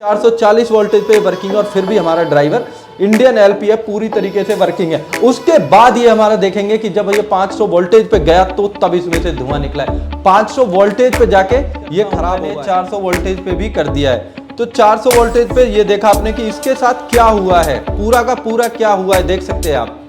440 voltage पे working और फिर भी हमारा ड्राइवर इंडियन एलपीएफ पूरी तरीके से वर्किंग है। उसके बाद ये हमारा देखेंगे कि जब ये 500 वोल्टेज पे गया तो तब इसमें से धुआं निकला है। 500 वोल्टेज पे जाके ये खराब है, 400 वोल्टेज पे भी कर दिया है। तो 400 वोल्टेज पे ये देखा आपने कि इसके साथ क्या हुआ है, पूरा का पूरा क्या हुआ है देख सकते हैं आप,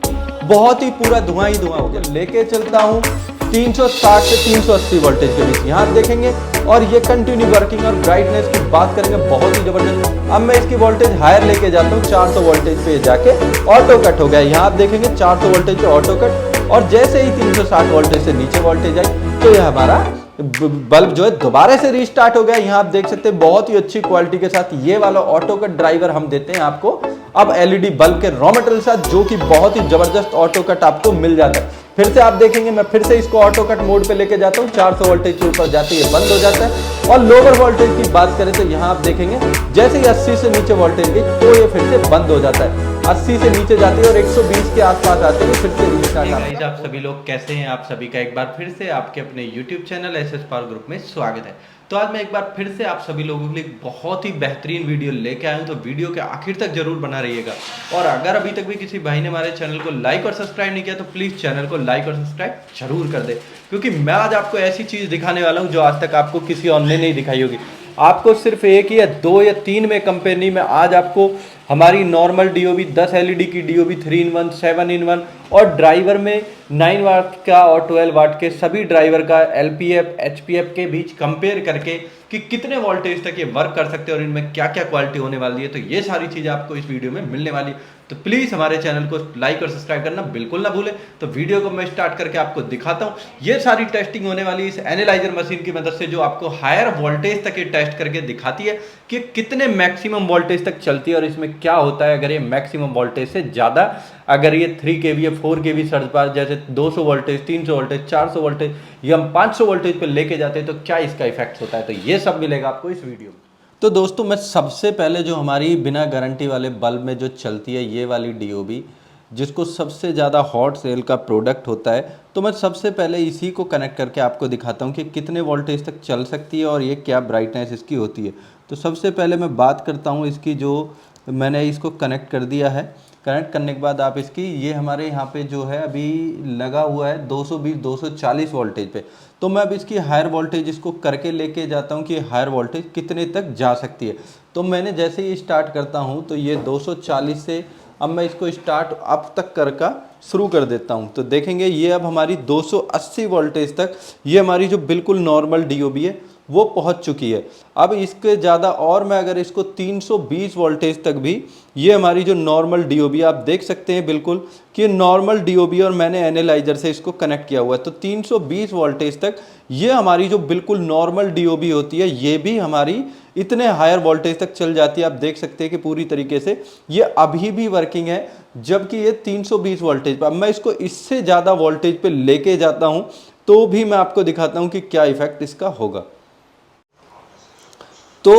बहुत ही पूरा धुआं ही धुआं हो गया। लेके चलता हूँ 360 से 380 वोल्टेज के बीच, यहाँ देखेंगे और ये कंटिन्यू वर्किंग और ब्राइटनेस की बात करेंगे बहुत ही जबरदस्त। अब मैं इसकी वोल्टेज हायर लेके जाता हूँ 400 वोल्टेज पे जाके ऑटो कट हो गया। यहाँ आप देखेंगे 400 वोल्टेज पे ऑटो कट और जैसे ही 360 वोल्टेज से नीचे वोल्टेज आई तो यह हमारा बल्ब जो है दोबारा से रीस्टार्ट हो गया। यहाँ आप देख सकते हैं बहुत ही अच्छी क्वालिटी के साथ ये वाला ऑटो कट ड्राइवर हम देते हैं आपको अब एलईडी बल्ब के रॉ मटेरियल साथ, जो कि बहुत ही जबरदस्त ऑटो कट आपको मिल जाता है। फिर से आप देखेंगे मैं फिर से इसको ऑटो कट मोड पे लेके जाता हूँ, 400 वोल्टेज के ऊपर जाते ही बंद हो जाता है। और लोअर वोल्टेज की बात करें तो यहाँ आप देखेंगे जैसे ही 80 से नीचे वोल्टेज गई तो ये फिर से बंद हो जाता है। 80 से नीचे जाती है और 120 के आसपास आते हैं फिर से रीस्टार्ट। गाइस आप सभी लोग कैसे हैं? आप सभी का एक बार फिर से आपके अपने YouTube channel SS power group में स्वागत है। तो आज मैं एक बार फिर से आप सभी लोगों के लिए बहुत ही बेहतरीन वीडियो लेके आया हूं, तो वीडियो के आखिर तक जरूर बना रहिएगा। और अगर अभी तक भी किसी भाई ने हमारे चैनल को लाइक और सब्सक्राइब नहीं किया तो प्लीज़ चैनल को लाइक और सब्सक्राइब जरूर कर दे, क्योंकि मैं आज आपको ऐसी चीज़ दिखाने वाला हूँ जो आज तक आपको किसी और ने नहीं दिखाई होगी। आपको सिर्फ एक या दो या तीन में कंपनी में आज आपको हमारी नॉर्मल डीओबी 10 एलईडी की डीओबी 3-in-1, 7-in-1 और ड्राइवर में 9 वाट का और 12 वाट के सभी ड्राइवर का एलपीएफ एचपीएफ के बीच कंपेयर करके कि कितने वोल्टेज तक ये वर्क कर सकते हैं और इनमें क्या क्या क्वालिटी होने वाली है, तो ये सारी चीज़ें आपको इस वीडियो में मिलने वाली है। तो प्लीज़ हमारे चैनल को लाइक और सब्सक्राइब करना बिल्कुल ना भूलें। तो वीडियो को मैं स्टार्ट करके आपको दिखाता हूँ। ये सारी टेस्टिंग होने वाली इस एनालाइजर मशीन की मदद से, जो आपको हायर वोल्टेज तक ये टेस्ट करके दिखाती है कि कितने मैक्सिमम वोल्टेज तक चलती है और इसमें क्या होता है अगर ये मैक्सिमम वोल्टेज से ज़्यादा, अगर ये 3 kV या 4 kV सर्ज पर जैसे 200 वोल्टेज, 300 वोल्टेज, 400 वोल्टेज या हम 500 वोल्टेज पर लेके जाते हैं तो क्या इसका इफेक्ट होता है, तो ये सब मिलेगा आपको इस वीडियो में। तो दोस्तों मैं सबसे पहले जो हमारी बिना गारंटी वाले बल्ब में जो चलती है ये वाली डीओबी, जिसको सबसे ज़्यादा हॉट सेल का प्रोडक्ट होता है, तो मैं सबसे पहले इसी को कनेक्ट करके आपको दिखाता हूँ कि कितने वोल्टेज तक चल सकती है और ये क्या ब्राइटनेस इसकी होती है। तो सबसे पहले मैं बात करता हूँ इसकी, जो मैंने इसको कनेक्ट कर दिया है। कनेक्ट करने के बाद आप इसकी, ये हमारे यहाँ पे जो है अभी लगा हुआ है 220-240 वोल्टेज पे, तो मैं अब इसकी हायर वोल्टेज इसको करके लेके जाता हूँ कि हायर वोल्टेज कितने तक जा सकती है। तो मैंने जैसे ही स्टार्ट करता हूँ तो ये 240 से अब मैं इसको स्टार्ट अप तक करके शुरू कर देता हूँ, तो देखेंगे ये अब हमारी 280 वोल्टेज तक ये हमारी जो बिल्कुल नॉर्मल डीओबी है वो पहुंच चुकी है। अब इसके ज़्यादा और मैं अगर इसको 320 वोल्टेज तक भी, ये हमारी जो नॉर्मल डीओबी आप देख सकते हैं बिल्कुल कि नॉर्मल डीओबी और मैंने एनालाइजर से इसको कनेक्ट किया हुआ है, तो 320 वोल्टेज तक ये हमारी जो बिल्कुल नॉर्मल डीओबी होती है ये भी हमारी इतने हायर वोल्टेज तक चल जाती है। आप देख सकते हैं कि पूरी तरीके से ये अभी भी वर्किंग है, जबकि ये 320 वोल्टेज पर। अब मैं इसको इससे ज़्यादा वोल्टेज पे लेके जाता हूँ तो भी मैं आपको दिखाता हूँ कि क्या इफेक्ट इसका होगा। तो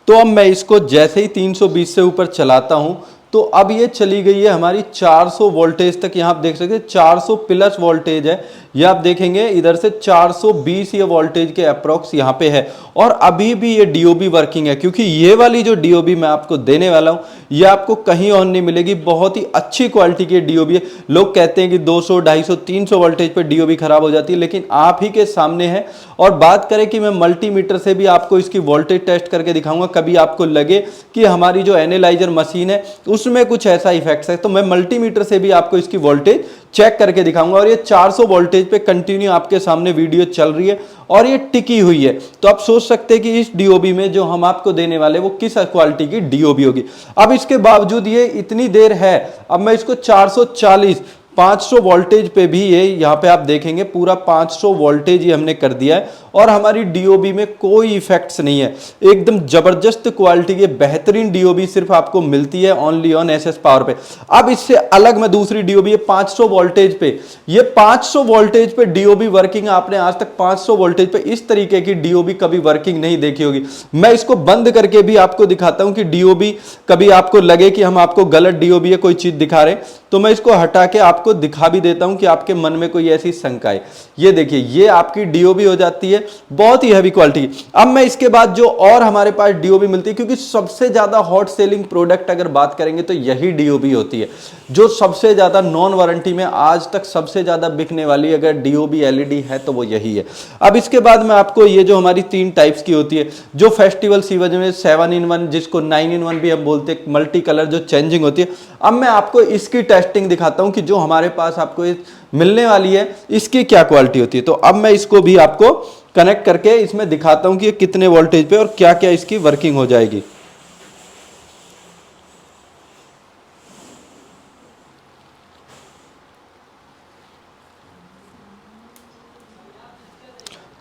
अब मैं इसको जैसे ही 320 से ऊपर चलाता हूँ तो अब ये चली गई है हमारी 400 वोल्टेज तक। यहाँ आप देख सकते हैं 400 प्लस वोल्टेज है, ये आप देखेंगे इधर से 420 ये वोल्टेज के अप्रोक्स यहाँ पे है और अभी भी ये डीओबी वर्किंग है, क्योंकि ये वाली जो डीओबी मैं आपको देने वाला हूँ ये आपको कहीं और नहीं मिलेगी। बहुत ही अच्छी क्वालिटी की डीओबी है। लोग कहते हैं कि 200, 250, 300 वोल्टेज पे डीओबी खराब हो जाती है, लेकिन आप ही के सामने है। और बात करें कि मैं मल्टीमीटर से भी आपको इसकी वोल्टेज टेस्ट करके दिखाऊंगा, कभी आपको लगे कि हमारी जो एनालाइजर मशीन है उसमें कुछ ऐसा इफेक्ट है तो मैं मल्टीमीटर से भी आपको इसकी वोल्टेज चेक करके दिखाऊंगा। और ये 400 वोल्टेज पे कंटिन्यू आपके सामने वीडियो चल रही है और ये टिकी हुई है, तो आप सोच सकते हैं कि इस डीओबी में जो हम आपको देने वाले वो किस क्वालिटी की डीओबी होगी। अब इसके बावजूद ये इतनी देर है, अब मैं इसको 440 500 वोल्टेज पे भी ये यहाँ पे आप देखेंगे पूरा 500 वोल्टेज ही हमने कर दिया है और हमारी डीओबी में कोई इफेक्ट्स नहीं है। एकदम जबरदस्त क्वालिटी की बेहतरीन डीओबी सिर्फ आपको मिलती है ओनली ऑन एसएस पावर पे। अब इससे अलग मैं दूसरी डीओबी है 500 वोल्टेज पे, ये 500 वोल्टेज पे डीओबी वर्किंग, आपने आज तक 500 वोल्टेज पे इस तरीके की डीओबी कभी वर्किंग नहीं देखी होगी। मैं इसको बंद करके भी आपको दिखाता हूं कि डीओबी कभी आपको लगे कि हम आपको गलत डीओबी है कोई चीज दिखा रहे हैं, तो मैं इसको हटा के आपको आपको दिखा भी देता हूं कि आपके मन में कोई ऐसी शंका है। ये देखिए, ये आपकी डीओबी हो जाती है, बहुत ही हैवी क्वालिटी। अब मैं इसके बाद जो और हमारे पास डीओबी मिलती है, क्योंकि सबसे ज्यादा हॉट सेलिंग प्रोडक्ट अगर बात करेंगे तो यही डीओबी होती है, जो सबसे ज्यादा नॉन वारंटी में आज तक सबसे ज्यादा बिकने वाली अगर डीओबी एलईडी है तो वो यही है। अब इसके बाद मैं आपको ये जो हमारी 3 टाइप्स की होती है, जो फेस्टिवल सीजन में 7-in-1 जिसको 9-in-1 भी हम बोलते हैं, मल्टी कलर जो चेंजिंग होती है। अब मैं आपको इसकी टेस्टिंग दिखाता हूं कि जो हमारे पास आपको मिलने वाली है इसकी क्या क्वालिटी होती है। तो अब मैं इसको भी आपको कनेक्ट करके इसमें दिखाता हूं कि ये कितने वोल्टेज पे और क्या क्या इसकी वर्किंग हो जाएगी।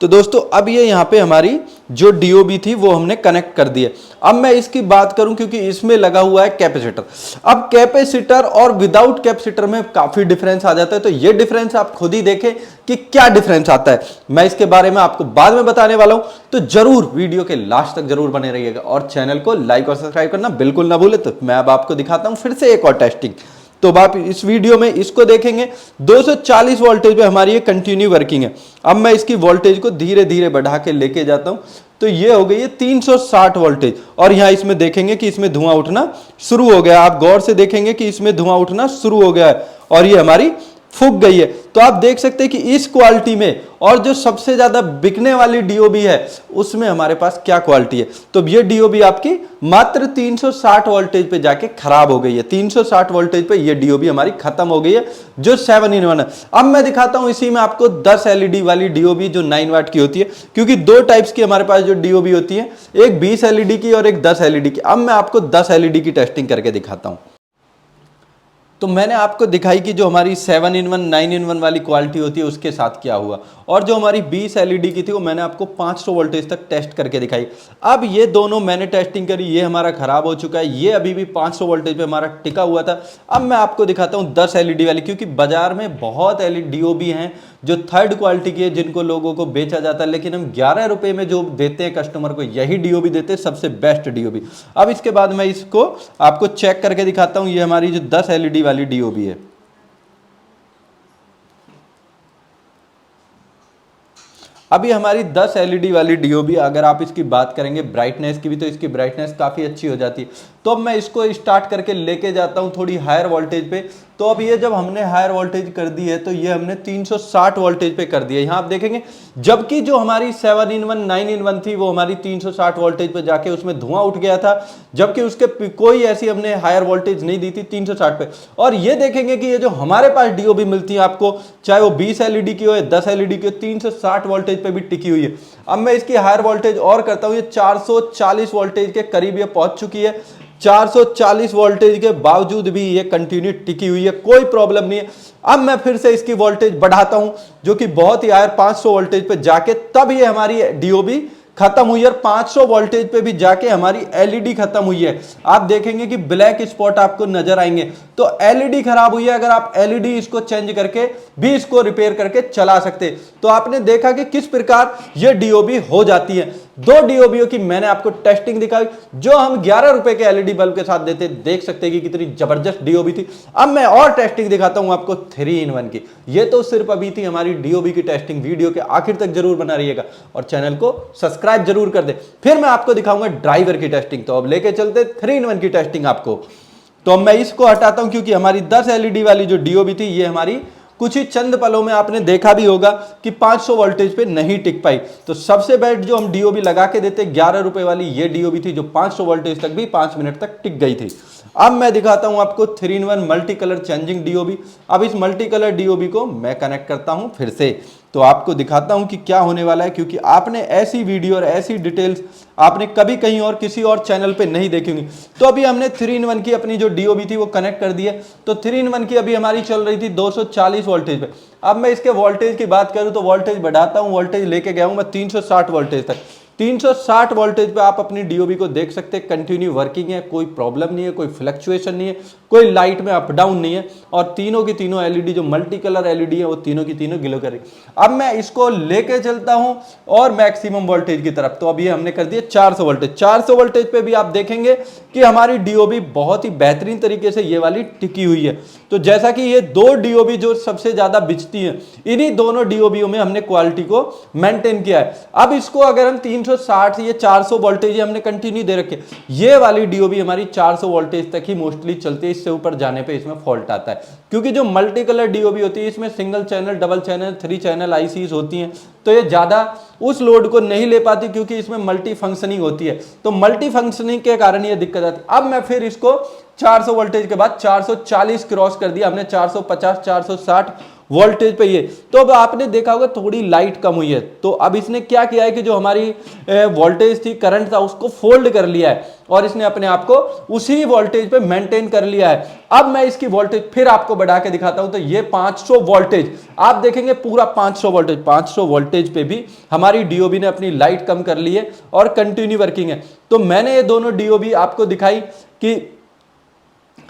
तो दोस्तों अब ये यहाँ पे हमारी जो डीओबी थी वो हमने कनेक्ट कर दी है। अब मैं इसकी बात करूं, क्योंकि इसमें लगा हुआ है कैपेसिटर। अब कैपेसिटर और विदाउट कैपेसिटर में काफी डिफरेंस आ जाता है, तो ये डिफरेंस आप खुद ही देखें कि क्या डिफरेंस आता है। मैं इसके बारे में आपको बाद में बताने वाला हूं, तो जरूर वीडियो के लास्ट तक जरूर बने रहिएगा और चैनल को लाइक और सब्सक्राइब करना बिल्कुल ना भूले। तो मैं अब आपको दिखाता हूं फिर से एक और टेस्टिंग। तो आप इस वीडियो में इसको देखेंगे, 240 वोल्टेज पे हमारी ये कंटिन्यू वर्किंग है। अब मैं इसकी वोल्टेज को धीरे धीरे बढ़ा के लेके जाता हूं, तो ये हो गई है 360 वोल्टेज। और यहां इसमें देखेंगे कि इसमें धुआं उठना शुरू हो गया। आप गौर से देखेंगे कि इसमें धुआं उठना शुरू हो गया है और ये हमारी फूक गई है। तो आप देख सकते हैं कि इस क्वालिटी में और जो सबसे ज्यादा बिकने वाली डीओबी है उसमें हमारे पास क्या क्वालिटी है। तो ये डीओबी आपकी मात्र 360 वोल्टेज पे जाके खराब हो गई है। 360 वोल्टेज पे ये डीओबी हमारी खत्म हो गई है, जो 7-in-1 है। अब मैं दिखाता हूं इसी में आपको 10 एलईडी वाली डीओबी जो 9 वाट की होती है, क्योंकि 2 टाइप्स की हमारे पास जो डीओबी होती है, एक 20 एलईडी की और एक 10 एलईडी की। अब मैं आपको 10 एलईडी की टेस्टिंग करके दिखाता हूं। तो मैंने आपको दिखाई कि जो हमारी 7-in-1 9-in-1 वाली क्वालिटी होती है उसके साथ क्या हुआ, और जो हमारी 20 एलईडी की थी वो मैंने आपको 500 वोल्टेज तक टेस्ट करके दिखाई। अब ये दोनों मैंने टेस्टिंग करी, ये हमारा खराब हो चुका है, ये अभी भी 500 वोल्टेज पे हमारा टिका हुआ था। अब मैं आपको दिखाता हूँ 10 एलईडी वाली, क्योंकि बाजार में बहुत एलईडी हैं जो थर्ड क्वालिटी की है, जिनको लोगों को बेचा जाता है, लेकिन हम 11 रुपए में जो देते हैं कस्टमर को, यही डीओबी देते हैं, सबसे बेस्ट डीओबी। अब इसके बाद मैं इसको आपको चेक करके दिखाता हूं। ये हमारी जो 10 एलईडी वाली डीओबी है। अभी हमारी 10 एलईडी वाली डीओबी, अगर आप इसकी बात करेंगे ब्राइटनेस की भी, तो इसकी ब्राइटनेस काफ़ी अच्छी हो जाती है। तो अब मैं इसको स्टार्ट करके लेके जाता हूं थोड़ी हायर वोल्टेज पे। तो अब ये जब हमने हायर वोल्टेज कर दी है तो ये हमने 360 वोल्टेज पे कर दिया। यहाँ आप देखेंगे, जबकि जो हमारी 7-in-1 9-in-1 थी वो हमारी 360 वोल्टेज पे जाके उसमें धुआं उठ गया था, जबकि उसके कोई ऐसी हमने हायर वोल्टेज नहीं दी थी 360 पे। और ये देखेंगे कि ये जो हमारे पास डीओबी मिलती है आपको, चाहे वो 20 एलईडी की हो या 10 एलईडी की हो, 360 वोल्टेज पे भी टिकी हुई है। अब मैं इसकी हायर वोल्टेज और करता हूं, ये 440 वोल्टेज के करीब ये पहुंच चुकी है। 440 वोल्टेज के बावजूद भी ये कंटिन्यू टिकी हुई है, कोई प्रॉब्लम नहीं है। अब मैं फिर से इसकी वोल्टेज बढ़ाता हूं, जो कि बहुत ही हायर 500 वोल्टेज पे जाके तब ये हमारी डीओबी खत्म हुई है। 500 वोल्टेज पे भी जाके हमारी एलईडी खत्म हुई है। आप देखेंगे कि ब्लैक स्पॉट आपको नजर आएंगे, तो एलईडी खराब हुई है। अगर आप एलईडी इसको चेंज करके भी इसको रिपेयर करके चला सकते। तो आपने देखा कि किस प्रकार ये डीओबी हो जाती है। 2 डीओबीओ की मैंने आपको टेस्टिंग दिखाई, जो हम 11 रुपए के एलईडी बल्ब के साथ देते, देख सकते हैं कि कितनी जबरदस्त डीओबी थी। अब मैं और टेस्टिंग दिखाता हूं आपको 3-in-1 की। ये तो सिर्फ अभी थी हमारी डीओबी की टेस्टिंग। वीडियो के आखिर तक जरूर बना रहिएगा और चैनल को सब्सक्राइब जरूर कर दे। फिर मैं आपको दिखाऊंगा ड्राइवर की टेस्टिंग। तो अब लेके चलते 3-in-1 की टेस्टिंग आपको। तो अब मैं इसको हटाता हूं, क्योंकि हमारी 10 एलईडी वाली जो डीओबी थी ये हमारी कुछ ही चंद पलों में आपने देखा भी होगा कि 500 वोल्टेज पे नहीं टिक पाई। तो सबसे बेस्ट जो हम डीओबी लगा के देते 11 रुपए वाली ये डीओबी थी, जो 500 वोल्टेज तक भी 5 मिनट तक टिक गई थी। अब मैं दिखाता हूं आपको 3-in-1 multi colour changing DOB. अब इस मल्टी कलर डीओबी को मैं कनेक्ट करता हूं फिर से, तो आपको दिखाता हूं कि क्या होने वाला है, क्योंकि आपने ऐसी वीडियो और ऐसी डिटेल्स आपने कभी कहीं और किसी और चैनल पे नहीं देखी होंगी। तो अभी हमने 3-in-1 की अपनी जो डीओबी थी वो कनेक्ट कर दी है। तो 3-in-1 की अभी हमारी चल रही थी 240 वोल्टेज पे। अब मैं इसके वोल्टेज की बात करूं तो वोल्टेज बढ़ाता हूं, वोल्टेज लेके गया हूं मैं 360 वोल्टेज तक। 360 वोल्टेज पे आप अपनी डीओबी को देख सकते हैं, कंटिन्यू वर्किंग है, कोई प्रॉब्लम नहीं है, कोई फ्लक्चुएशन नहीं है, कोई लाइट में अप डाउन नहीं है, और तीनों की तीनों एलईडी जो मल्टी कलर एलईडी है वो तीनों की तीनों ग्लो कर रही है। अब मैं इसको लेके चलता हूं और मैक्सिमम वोल्टेज की तरफ। तो अभी हमने कर दिया 400 वोल्टेज। 400 वोल्टेज पे भी आप देखेंगे कि हमारी डीओबी बहुत ही बेहतरीन तरीके से ये वाली टिकी हुई है। तो जैसा कि ये दो डीओबी जो सबसे ज्यादा बिचती हैं, इन्हीं दोनों डीओबीओ में हमने क्वालिटी को मेंटेन किया है। अब इसको अगर हम 360 ये 400 वोल्टेज हमने कंटिन्यू दे रखे, ये वाली डीओबी हमारी 400 वोल्टेज तक ही मोस्टली चलती है, इससे ऊपर जाने पे इसमें फॉल्ट आता है। क्योंकि जो मल्टी कलर डीओबी होती है इसमें single channel, double channel, 3 channel ICs होती हैं, तो ये ज्यादा उस लोड को नहीं ले पाती क्योंकि इसमें मल्टी फंक्शनिंग होती है। तो मल्टी फंक्शनिंग के कारण ये दिक्कत आती है। अब मैं फिर इसको 400 वोल्टेज के बाद 440 क्रॉस कर दिया हमने, 450 460 वोल्टेज पे ये। तो अब आपने देखा होगा थोड़ी लाइट कम हुई है। तो अब इसने क्या किया है कि जो हमारी वोल्टेज थी, करंट था, उसको फोल्ड कर लिया है और इसने अपने आप को उसी वोल्टेज पे मेंटेन कर लिया है। अब मैं इसकी वोल्टेज फिर आपको बढ़ा के दिखाता हूं। तो ये 500 वोल्टेज आप देखेंगे, पूरा 500 वोल्टेज पे भी हमारी डीओबी ने अपनी लाइट कम कर ली है और कंटिन्यू वर्किंग है। तो मैंने ये दोनों डीओबी आपको दिखाई कि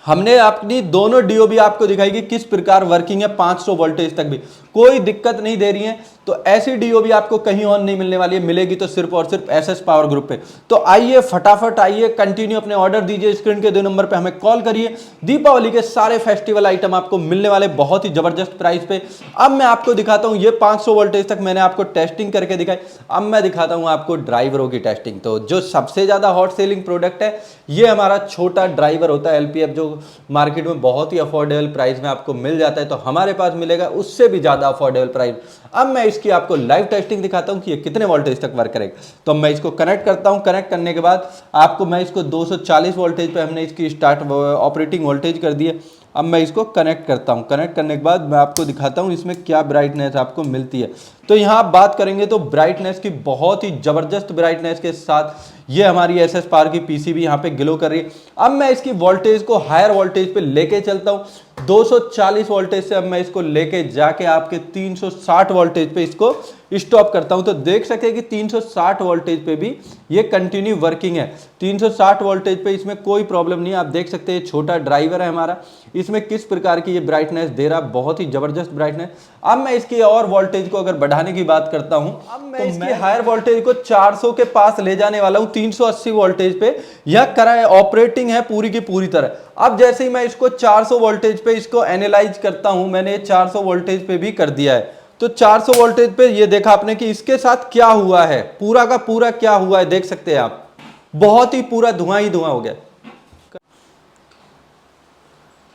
हमने अपनी दोनों डीओबी आपको दिखाई कि किस प्रकार वर्किंग है, 500 वोल्टेज तक भी कोई दिक्कत नहीं दे रही है। तो ऐसी डीओबी आपको कहीं और नहीं मिलने वाली है, मिलेगी तो सिर्फ और सिर्फ एसएस पावर ग्रुप पे। तो आइए फटाफट आइए, कंटिन्यू अपने ऑर्डर दीजिए, स्क्रीन के 2 नंबर पे हमें कॉल करिए। दीपावली के सारे फेस्टिवल आइटम आपको मिलने वाले बहुत ही जबरदस्त प्राइस पे। अब मैं आपको दिखाता हूं, ये 500 वोल्टेज तक मैंने आपको टेस्टिंग करके दिखाई। अब मैं दिखाता हूं आपको ड्राइवरों की टेस्टिंग। तो जो सबसे ज्यादा हॉट सेलिंग प्रोडक्ट है ये हमारा छोटा ड्राइवर होता है एलपीएफ, जो मार्केट में बहुत ही अफोर्डेबल प्राइस में आपको मिल जाता है। तो हमारे पास मिलेगा उससे भी ज्यादा अफोर्डेबल प्राइस। अब मैं इसकी आपको लाइव टेस्टिंग दिखाता हूं कि ये कितने वोल्टेज तक वर्क करेगा। तो मैं इसको कनेक्ट करता हूं। कनेक्ट करने के बाद आपको मैं इसको 240 वोल्टेज पे हमने इसकी स्टार्ट ऑपरेटिंग वोल्टेज कर दी है। अब मैं इसको कनेक्ट करता हूं। कनेक्ट करने के बाद मैं आपको दिखाता हूं इसमें क्या ब्राइटनेस आपको मिलती है। तो यहाँ आप बात करेंगे तो ब्राइटनेस की बहुत ही जबरदस्त ब्राइटनेस के साथ ये हमारी एसएस पावर की पीसीबी यहाँ पे ग्लो कर रही है। अब मैं इसकी वोल्टेज को हायर वोल्टेज पे लेके चलता हूँ। 240 वोल्टेज से अब मैं इसको लेके जाके आपके 360 वोल्टेज पे इसको स्टॉप करता हूं। तो देख सके कि 360 वोल्टेज पे भी ये कंटिन्यू वर्किंग है। 360 वोल्टेज पे इसमें कोई प्रॉब्लम नहीं है। आप देख सकते हैं छोटा ड्राइवर है हमारा, इसमें किस प्रकार की ये ब्राइटनेस दे रहा, बहुत ही जबरदस्त ब्राइटनेस। अब मैं इसकी और वोल्टेज को अगर बढ़ाने की बात करता हूं, अब मैं इसकी हायर वोल्टेज को 400 के पास ले जाने वाला हूं। 380 वोल्टेज पे यह ऑपरेटिंग है पूरी की पूरी तरह। अब जैसे ही मैं इसको 400 वोल्टेज पे इसको एनालाइज करता हूं, मैंने 400 वोल्टेज पे भी कर दिया है। तो 400 वोल्टेज पे ये देखा आपने कि इसके साथ क्या हुआ है, पूरा का पूरा क्या हुआ है, देख सकते हैं आप, बहुत ही पूरा धुआं ही धुआं हो गया।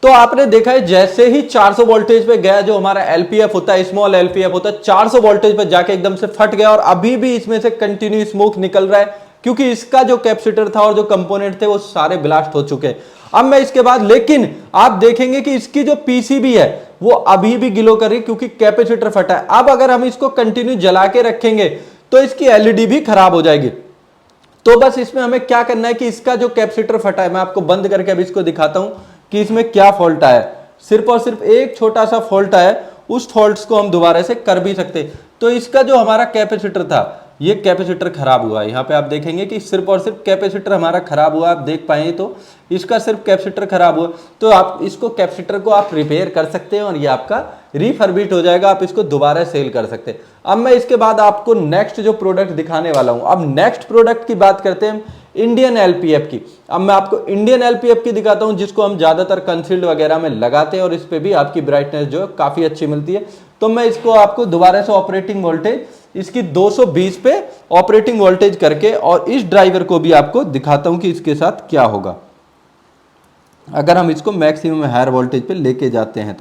तो आपने देखा है जैसे ही 400 वोल्टेज पे गया, जो हमारा एलपीएफ होता है, स्मॉल एलपीएफ होता है, 400 वोल्टेज पे जाके एकदम से फट गया और अभी भी इसमें से कंटिन्यू स्मोक निकल रहा है क्योंकि इसका जो कैपेसिटर था और जो कंपोनेंट थे वो सारे ब्लास्ट हो चुके हैं। अब मैं इसके बाद, लेकिन आप देखेंगे कि इसकी जो पीसीबी है वो अभी भी ग्लो कर रही है क्योंकि कैपेसिटर फटा है। अब अगर हम इसको कंटिन्यू जला के रखेंगे तो इसकी एलईडी भी खराब हो जाएगी। तो बस इसमें हमें क्या करना है कि इसका जो कैपेसिटर फटा है, मैं आपको बंद करके अभी इसको दिखाता हूं कि इसमें क्या फॉल्ट आया है। सिर्फ और सिर्फ एक छोटा सा फॉल्ट आया, उस फॉल्ट को हम दोबारा से कर भी सकते। तो इसका जो हमारा कैपेसिटर था, ये कैपेसिटर खराब हुआ है। यहाँ पे आप देखेंगे कि सिर्फ और सिर्फ कैपेसिटर हमारा खराब हुआ, आप देख पाए तो इसका सिर्फ कैपेसिटर खराब हुआ। तो आप इसको कैपेसिटर को आप रिपेयर कर सकते हैं और ये आपका रिफर्बिट हो जाएगा, आप इसको दोबारा सेल कर सकते हैं। अब मैं इसके बाद आपको नेक्स्ट जो प्रोडक्ट दिखाने वाला हूं, अब नेक्स्ट प्रोडक्ट की बात करते हैं इंडियन एलपीएफ की। अब मैं आपको इंडियन एलपीएफ की दिखाता हूं जिसको हम ज्यादातर कंसील्ड वगैरह में लगाते हैं और इस पे भी आपकी ब्राइटनेस जो है काफी अच्छी मिलती है। तो मैं इसको आपको दोबारा से ऑपरेटिंग वोल्टेज इसकी 220 पे ऑपरेटिंग वोल्टेज करके और इस ड्राइवर को भी आपको दिखाता हूं कि इसके साथ क्या होगा अगर हम इसको मैक्सिमम हायर वोल्टेज पे लेके जाते हैं।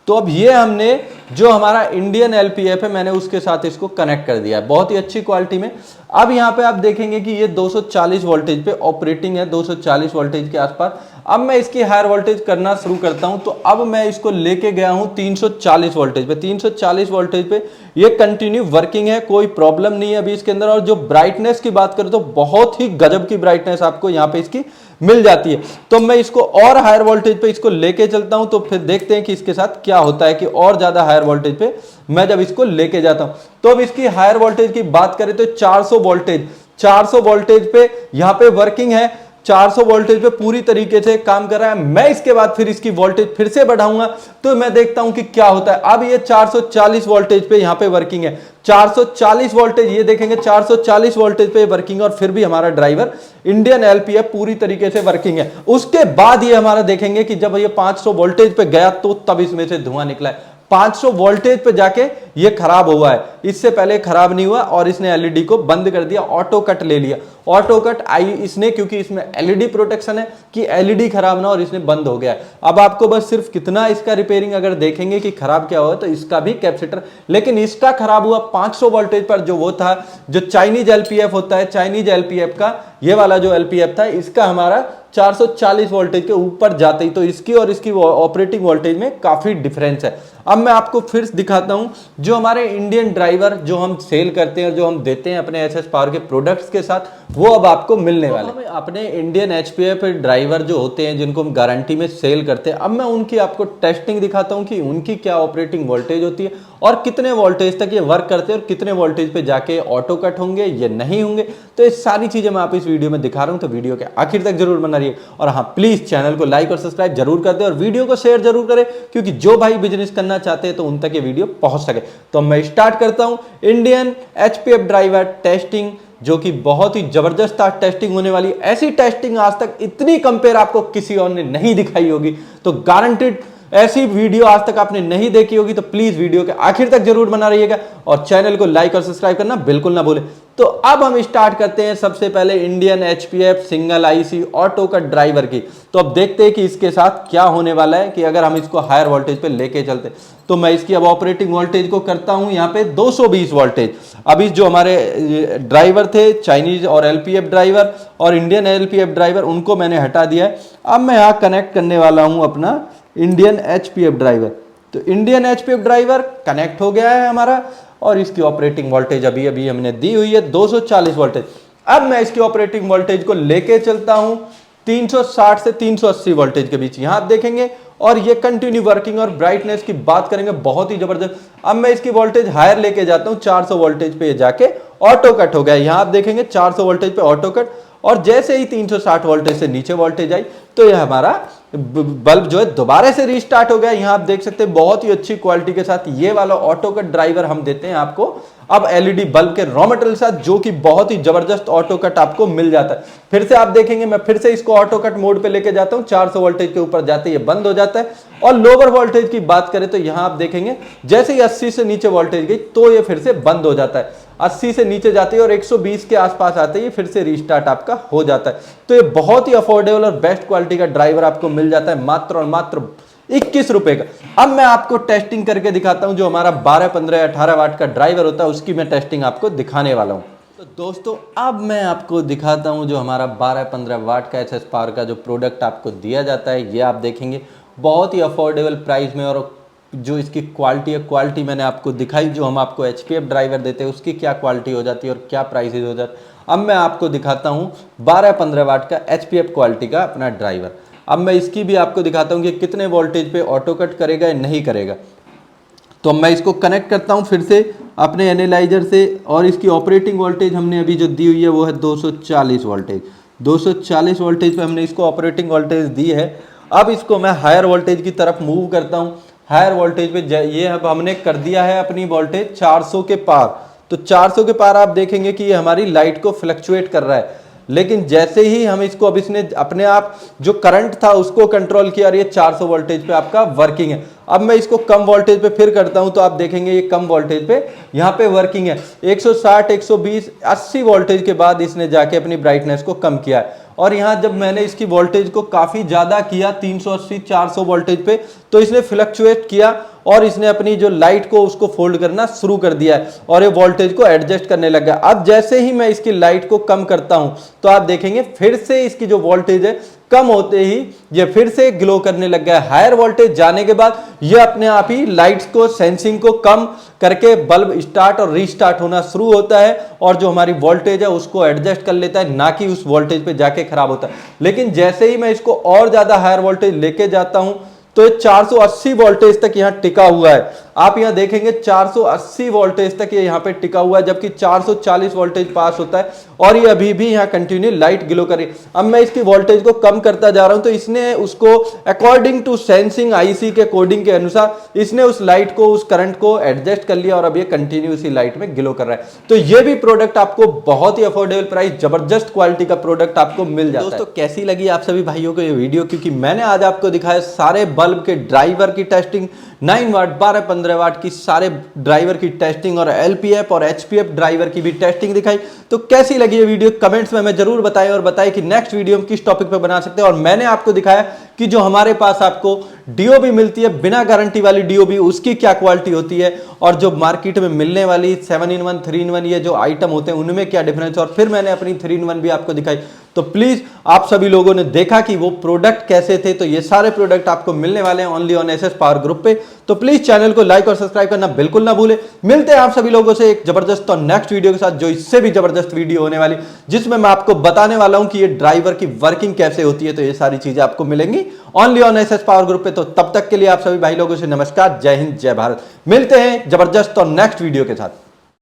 तो अब ये हमने जो हमारा इंडियन एलपीएफ है, मैंने उसके साथ इसको कनेक्ट कर दिया है बहुत ही अच्छी क्वालिटी में। अब यहाँ पे आप देखेंगे कि ये 240 वोल्टेज पे ऑपरेटिंग है, 240 वोल्टेज के आसपास। अब मैं इसकी हायर वोल्टेज करना शुरू करता हूं। तो अब मैं इसको लेके गया हूं 340 वोल्टेज पे। 340 वोल्टेज पे ये कंटिन्यू वर्किंग है, कोई प्रॉब्लम नहीं है अभी इसके अंदर। और जो ब्राइटनेस की बात करें तो बहुत ही गजब की ब्राइटनेस आपको यहाँ पे इसकी मिल जाती है। तो मैं इसको और हायर वोल्टेज पे इसको लेके चलता हूं, तो फिर देखते हैं कि इसके साथ क्या होता है कि और ज्यादा हायर वोल्टेज पे मैं जब इसको लेके जाता हूं। तो अब इसकी हायर वोल्टेज की बात करें तो 400 वोल्टेज पे यहां पे वर्किंग है। 400 वोल्टेज पे पूरी तरीके से काम कर रहा है। मैं इसके बाद फिर इसकी वोल्टेज फिर से बढ़ाऊंगा तो मैं देखता हूं कि क्या होता है। अब ये 440 वोल्टेज पे यहां पे वर्किंग है। 440 वोल्टेज ये देखेंगे, 440 वोल्टेज पे वर्किंग, और फिर भी हमारा ड्राइवर इंडियन एलपीएफ पूरी तरीके से वर्किंग है। उसके बाद ये हमारा देखेंगे कि जब ये 500 वोल्टेज पे गया तो तब इसमें से धुआं निकला है। 500 वोल्टेज पे जाके ये खराब हुआ है, इससे पहले खराब नहीं हुआ। और इसने एलईडी को बंद कर दिया, ऑटो कट ले लिया। ऑटो कट आई इसने, क्योंकि इसमें एलईडी प्रोटेक्शन है कि एलईडी खराब ना, और इसने बंद हो गया है। अब आपको बस सिर्फ कितना इसका रिपेयरिंग अगर देखेंगे कि खराब क्या हुआ, तो इसका भी कैपेसिटर, लेकिन इसका खराब हुआ 500 वोल्टेज पर। जो वो था, जो चाइनीज एलपीएफ होता है, चाइनीज एलपीएफ का ये वाला जो एलपीएफ था, इसका हमारा 440 वोल्टेज के ऊपर जाते ही, तो इसकी और इसकी ऑपरेटिंग वोल्टेज में काफी डिफरेंस है। अब मैं आपको फिर दिखाता हूं जो हमारे इंडियन ड्राइवर जो हम सेल करते हैं और जो हम देते हैं अपने एसएस पावर के प्रोडक्ट्स के साथ, वो अब आपको मिलने वाले हैं। अपने इंडियन एचपीएफ ड्राइवर जो होते हैं जिनको हम गारंटी में सेल करते हैं, अब मैं उनकी आपको टेस्टिंग दिखाता हूं कि उनकी क्या ऑपरेटिंग वोल्टेज होती है और कितने वोल्टेज तक ये वर्क करते हैं और कितने वोल्टेज पे जाके ऑटो कट होंगे या नहीं होंगे। तो ये सारी चीजें मैं आप इस वीडियो में दिखा रहा हूं, तो वीडियो के आखिर तक जरूर बना रहिए। और हाँ, प्लीज चैनल को लाइक और सब्सक्राइब जरूर कर दे और वीडियो को शेयर जरूर करें, क्योंकि जो भाई बिजनेस करना चाहते हैं तो उन तक ये वीडियो पहुंच सके। तो मैं स्टार्ट करता हूं इंडियन एचपीएफ ड्राइवर टेस्टिंग, जो कि बहुत ही जबरदस्त टेस्टिंग होने वाली। ऐसी टेस्टिंग आज तक इतनी कंपेयर आपको किसी और ने नहीं दिखाई होगी, तो गारंटेड ऐसी वीडियो आज तक आपने नहीं देखी होगी। तो प्लीज वीडियो के आखिर तक जरूर बना रहिएगा और चैनल को लाइक और सब्सक्राइब करना बिल्कुल ना भूलें। तो अब हम स्टार्ट करते हैं सबसे पहले Indian HPF single IC auto cut driver की। तो अब देखते हैं कि इसके साथ क्या होने वाला है कि अगर हम इसको हायर वोल्टेज पे लेके चलते। तो मैं इसकी अब ऑपरेटिंग वोल्टेज को करता हूं यहाँ पे 220 वोल्टेज। अभी जो हमारे ड्राइवर थे चाइनीज और एलपीएफ ड्राइवर और इंडियन एलपीएफ ड्राइवर, उनको मैंने हटा दिया है। अब मैं यहाँ कनेक्ट करने वाला हूं अपना इंडियन एचपीएफ ड्राइवर। तो इंडियन एचपीएफ ड्राइवर कनेक्ट हो गया है हमारा, और इसकी ऑपरेटिंग वोल्टेज अभी अभी हमने दी हुई है 240 वोल्टेज। अब मैं इसकी ऑपरेटिंग वोल्टेज को लेके चलता हूं 360 से 380 वोल्टेज के बीच, यहां आप देखेंगे। और ये कंटिन्यू वर्किंग और ब्राइटनेस की बात करेंगे, बहुत ही जबरदस्त। अब मैं इसकी वोल्टेज हायर लेके जाता हूं 400 वोल्टेज पे जाके ऑटो कट हो गया। यहां आप देखेंगे 400 वोल्टेज पे ऑटो कट, और जैसे ही 360 वोल्टेज से नीचे वोल्टेज आई तो यह हमारा बल्ब जो है दोबारा से रीस्टार्ट हो गया। यहां आप देख सकते हैं बहुत ही अच्छी क्वालिटी के साथ ये वाला ऑटो कट ड्राइवर हम देते हैं आपको अब एलईडी बल्ब के रॉ मटेरियल साथ, जो कि बहुत ही जबरदस्त ऑटो कट आपको मिल जाता है। फिर से आप देखेंगे मैं फिर से इसको ऑटो कट मोड पे लेके जाता हूं, 400 वोल्टेज के ऊपर जाते ही ये बंद हो जाता है। और लोअर वोल्टेज की बात करें तो यहां आप देखेंगे जैसे ही 80 से नीचे वोल्टेज गई तो ये फिर से बंद हो जाता है। 80 से नीचे जाती है और 120 के आसपास आते ही फिर से रीस्टार्ट आपका हो जाता है। तो ये बहुत ही अफोर्डेबल और बेस्ट क्वालिटी का ड्राइवर आपको मिल जाता है मात्र और मात्र 21 रुपए का। अब मैं आपको टेस्टिंग करके दिखाता हूं, जो हमारा 12, 15, 18 वाट का ड्राइवर होता है उसकी मैं टेस्टिंग आपको दिखाने वाला हूं। तो दोस्तों अब मैं आपको दिखाता हूं जो हमारा 12, 15 वाट का एसएस पावर का जो प्रोडक्ट आपको दिया जाता है। ये आप देखेंगे बहुत ही अफोर्डेबल प्राइस में, और जो इसकी क्वालिटी है, क्वालिटी मैंने आपको दिखाई। जो हम आपको एचपीएफ ड्राइवर देते हैं उसकी क्या क्वालिटी हो जाती है और क्या प्राइसेज हो जाता है। अब मैं आपको दिखाता हूं 12, 15 वाट का एचपीएफ क्वालिटी का अपना ड्राइवर। अब मैं इसकी भी आपको दिखाता हूं कि कितने वोल्टेज पे ऑटो कट करेगा या नहीं करेगा। तो मैं इसको कनेक्ट करता हूं फिर से अपने एनालाइजर से, और इसकी ऑपरेटिंग वोल्टेज हमने अभी जो दी हुई है वो है 240 वोल्टेज। 240 वोल्टेज पे हमने इसको ऑपरेटिंग वोल्टेज दी है। अब इसको मैं हायर वोल्टेज की तरफ मूव करता हूं। हायर वोल्टेज पे ये अब हमने कर दिया है अपनी वोल्टेज 400 के पार। तो 400 के पार आप देखेंगे कि ये हमारी लाइट को फ्लक्चुएट कर रहा है, लेकिन जैसे ही हम इसको, अब इसने अपने आप जो करंट था उसको कंट्रोल किया और ये 400 वोल्टेज पे आपका वर्किंग है। अब मैं इसको कम वोल्टेज पे फिर करता हूं तो आप देखेंगे ये कम वोल्टेज पे यहाँ पे वर्किंग है। 160, 120, 80 वोल्टेज के बाद इसने जाके अपनी ब्राइटनेस को कम किया है। और यहाँ जब मैंने इसकी वोल्टेज को काफी ज्यादा किया 380, 400 वोल्टेज पे, तो इसने फ्लक्चुएट किया और इसने अपनी जो लाइट को उसको फोल्ड करना शुरू कर दिया है और ये वोल्टेज को एडजस्ट करने लग गया। अब जैसे ही मैं इसकी लाइट को कम करता हूं तो आप देखेंगे फिर से इसकी जो वोल्टेज है कम होते ही ये फिर से ग्लो करने लग गया। हायर वोल्टेज जाने के बाद ये अपने आप ही लाइट्स को सेंसिंग को कम करके बल्ब स्टार्ट और रीस्टार्ट होना शुरू होता है और जो हमारी वोल्टेज है उसको एडजस्ट कर लेता है, ना कि उस वोल्टेज पे जाके खराब होता है। लेकिन जैसे ही मैं इसको और ज्यादा हायर वोल्टेज लेके जाता हूं तो ये 480 वोल्टेज तक यहां टिका हुआ है। आप यहां देखेंगे 480 वोल्टेज तक ये यहां पे टिका हुआ है, जबकि 440 वोल्टेज पास होता है और ये अभी भी यहां कंटिन्यू लाइट ग्लो कर रही है। अब मैं इसकी वोल्टेज को कम करता जा रहा हूं तो इसने उसको अकॉर्डिंग टू सेंसिंग आईसी के कोडिंग के अनुसार इसने उस लाइट को, उस करंट को एडजस्ट कर लिया और अब ये कंटिन्यू इसी लाइट में ग्लो कर रहा है। तो ये भी प्रोडक्ट आपको बहुत ही अफोर्डेबल प्राइस, जबरदस्त क्वालिटी का प्रोडक्ट आपको मिल जाता है। दोस्तों कैसी लगी आप सभी भाइयों को ये वीडियो, क्योंकि मैंने आज आपको दिखाया सारे बल्ब के ड्राइवर की टेस्टिंग, 9 वाट 12-15 वाट की सारे ड्राइवर की टेस्टिंग और एलपीएफ और एचपीएफ ड्राइवर की भी टेस्टिंग दिखाई। तो कैसी लगी ये वीडियो कमेंट्स में हमें जरूर बताएं और बताएं कि नेक्स्ट वीडियो हम किस टॉपिक पे बना सकते हैं। और मैंने आपको दिखाया कि जो हमारे पास आपको डीओबी मिलती है बिना गारंटी वाली डीओबी, उसकी क्या क्वालिटी होती है और जो मार्केट में मिलने वाली 7-in-1 3-in-1 ये जो आइटम होते हैं उनमें क्या डिफरेंस, और फिर मैंने अपनी 3-in-1 भी आपको दिखाई। तो प्लीज आप सभी लोगों ने देखा कि वो प्रोडक्ट कैसे थे, तो ये सारे प्रोडक्ट आपको मिलने वाले हैं only on SS power group पे। तो प्लीज चैनल को लाइक और सब्सक्राइब करना बिल्कुल ना भूले। मिलते हैं आप सभी लोगों से एक जबरदस्त और नेक्स्ट वीडियो के साथ, जो इससे भी जबरदस्त वीडियो होने वाली, जिसमें मैं आपको बताने वाला हूं कि ये ड्राइवर की वर्किंग कैसे होती है। तो ये सारी चीजें आपको मिलेंगी only on SS power group पे। तो तब तक के लिए आप सभी भाई लोगों से नमस्कार, जय हिंद, जय भारत। मिलते हैं जबरदस्त और नेक्स्ट वीडियो के साथ।